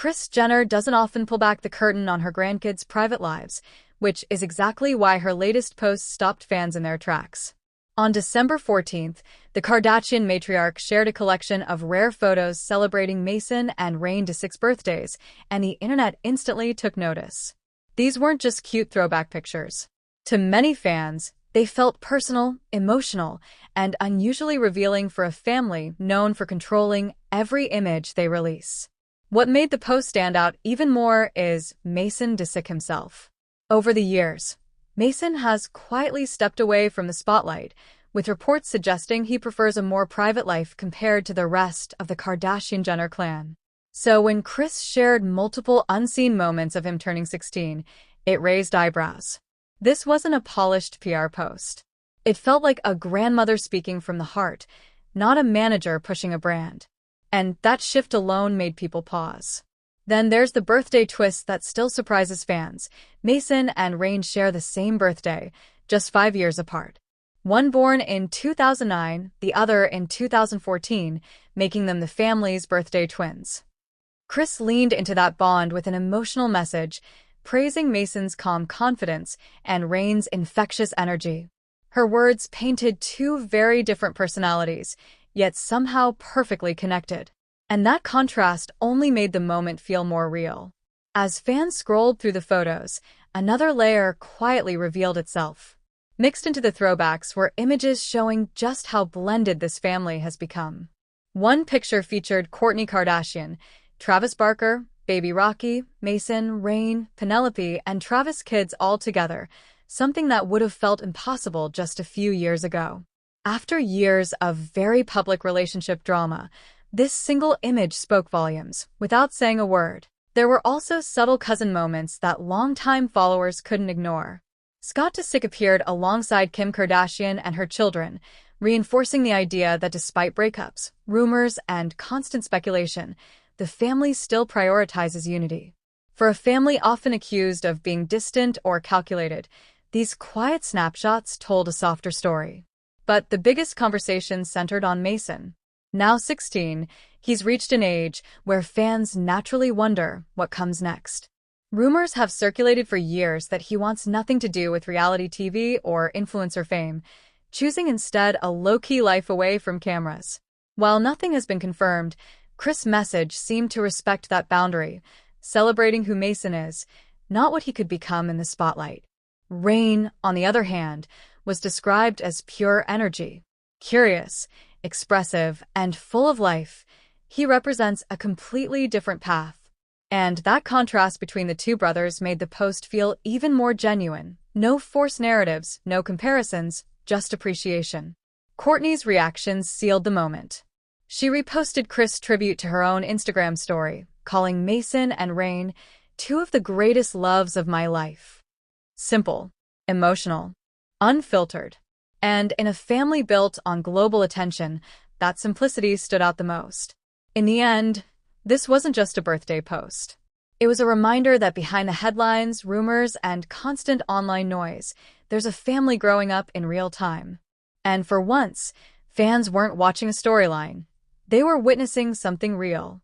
Kris Jenner doesn't often pull back the curtain on her grandkids' private lives, which is exactly why her latest post stopped fans in their tracks. On December 14th, the Kardashian matriarch shared a collection of rare photos celebrating Mason and Disick's birthdays, and the internet instantly took notice. These weren't just cute throwback pictures. To many fans, they felt personal, emotional, and unusually revealing for a family known for controlling every image they release. What made the post stand out even more is Disick himself. Over the years, Mason has quietly stepped away from the spotlight, with reports suggesting he prefers a more private life compared to the rest of the Kardashian-Jenner clan. So when Kris shared multiple unseen moments of him turning 16, it raised eyebrows. This wasn't a polished PR post. It felt like a grandmother speaking from the heart, not a manager pushing a brand. And that shift alone made people pause. Then there's the birthday twist that still surprises fans. Mason and Rain share the same birthday, just 5 years apart. One born in 2009, the other in 2014, making them the family's birthday twins. Kris leaned into that bond with an emotional message, praising Mason's calm confidence and Rain's infectious energy. Her words painted two very different personalities, yet somehow perfectly connected. And that contrast only made the moment feel more real. As fans scrolled through the photos, another layer quietly revealed itself. Mixed into the throwbacks were images showing just how blended this family has become. One picture featured Kourtney Kardashian, Travis Barker, baby Rocky, Mason, Rain, Penelope, and Travis' kids all together, something that would have felt impossible just a few years ago. After years of very public relationship drama, this single image spoke volumes, without saying a word. There were also subtle cousin moments that longtime followers couldn't ignore. Disick appeared alongside Kim Kardashian and her children, reinforcing the idea that despite breakups, rumors, and constant speculation, the family still prioritizes unity. For a family often accused of being distant or calculated, these quiet snapshots told a softer story. But the biggest conversation centered on Mason. Now 16, he's reached an age where fans naturally wonder what comes next. Rumors have circulated for years that he wants nothing to do with reality TV or influencer fame, choosing instead a low-key life away from cameras. While nothing has been confirmed, Kris' message seemed to respect that boundary, celebrating who Mason is, not what he could become in the spotlight. Rain, on the other hand, was described as pure energy. Curious, expressive, and full of life, he represents a completely different path. And that contrast between the two brothers made the post feel even more genuine. No forced narratives, no comparisons, just appreciation. Kourtney's reactions sealed the moment. She reposted Kris' tribute to her own Instagram story, calling Mason and Rain two of the greatest loves of my life. Simple, emotional, unfiltered. And in a family built on global attention, that simplicity stood out the most. In the end, this wasn't just a birthday post. It was a reminder that behind the headlines, rumors, and constant online noise, there's a family growing up in real time. And for once, fans weren't watching a storyline. They were witnessing something real.